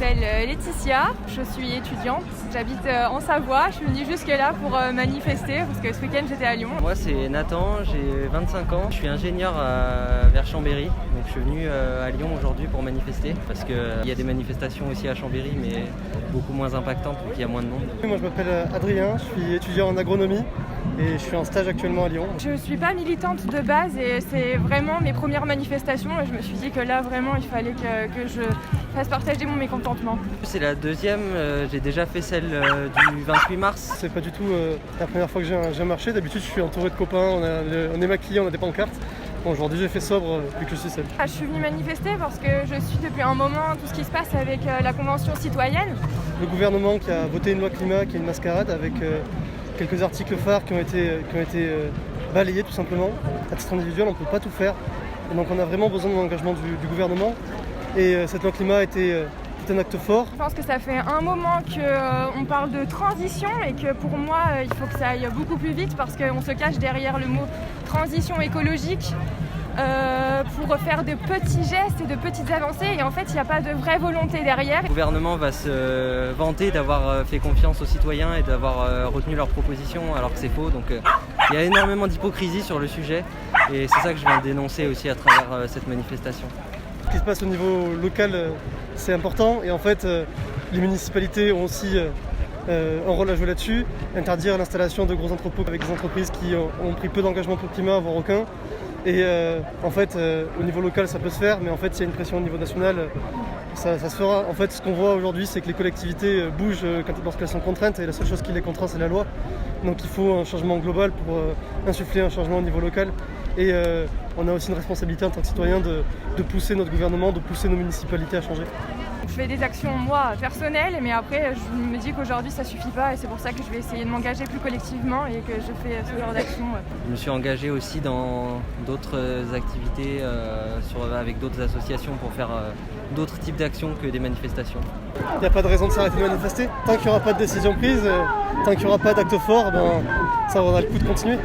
m'appelle Laetitia, je suis étudiante, j'habite en Savoie, je suis venue jusque là pour manifester parce que ce week-end j'étais à Lyon. Moi c'est Nathan, j'ai 25 ans, je suis ingénieur vers Chambéry, donc je suis venu à Lyon aujourd'hui pour manifester parce qu'il y a des manifestations aussi à Chambéry mais beaucoup moins impactantes vu qu'il y a moins de monde. Moi je m'appelle Adrien, je suis étudiant en agronomie et je suis en stage actuellement à Lyon. Je ne suis pas militante de base et c'est vraiment mes premières manifestations et je me suis dit que là vraiment il fallait que je fasse partager mon mécontentement. C'est la deuxième, j'ai déjà fait celle du 28 mars. C'est pas du tout la première fois que j'ai marché, d'habitude je suis entouré de copains, on est maquillés, on a des pancartes. Bon, aujourd'hui j'ai fait sobre vu que je suis seul. Je suis venue manifester parce que je suis depuis un moment tout ce qui se passe avec la Convention citoyenne. Le gouvernement qui a voté une loi climat qui est une mascarade avec quelques articles phares qui ont été balayés tout simplement. À titre individuel on ne peut pas tout faire. Et donc on a vraiment besoin de l'engagement du gouvernement. Et cette loi climat a été un acte fort. Je pense que ça fait un moment qu'on parle de transition et que pour moi il faut que ça aille beaucoup plus vite parce qu'on se cache derrière le mot transition écologique pour faire de petits gestes et de petites avancées et en fait il n'y a pas de vraie volonté derrière. Le gouvernement va se vanter d'avoir fait confiance aux citoyens et d'avoir retenu leurs propositions alors que c'est faux, donc il y a énormément d'hypocrisie sur le sujet et c'est ça que je viens dénoncer aussi à travers cette manifestation. Ce qui se passe au niveau local, c'est important et en fait les municipalités ont aussi un rôle à jouer là-dessus, interdire l'installation de gros entrepôts avec des entreprises qui ont pris peu d'engagement pour le climat, voire aucun. Et en fait au niveau local ça peut se faire, mais en fait s'il y a une pression au niveau national, ça se fera. En fait ce qu'on voit aujourd'hui c'est que les collectivités bougent lorsqu'elles sont contraintes et la seule chose qui les contraint c'est la loi. Donc il faut un changement global pour insuffler un changement au niveau local. Et on a aussi une responsabilité en tant que citoyen de pousser notre gouvernement, de pousser nos municipalités à changer. Je fais des actions moi personnelles, mais après je me dis qu'aujourd'hui ça suffit pas et c'est pour ça que je vais essayer de m'engager plus collectivement et que je fais ce genre d'action. Je me suis engagé aussi dans d'autres activités avec d'autres associations pour faire d'autres types d'actions que des manifestations. Il n'y a pas de raison de s'arrêter de manifester. Tant qu'il n'y aura pas de décision prise, tant qu'il n'y aura pas d'acte fort, ça vaudra le coup de continuer.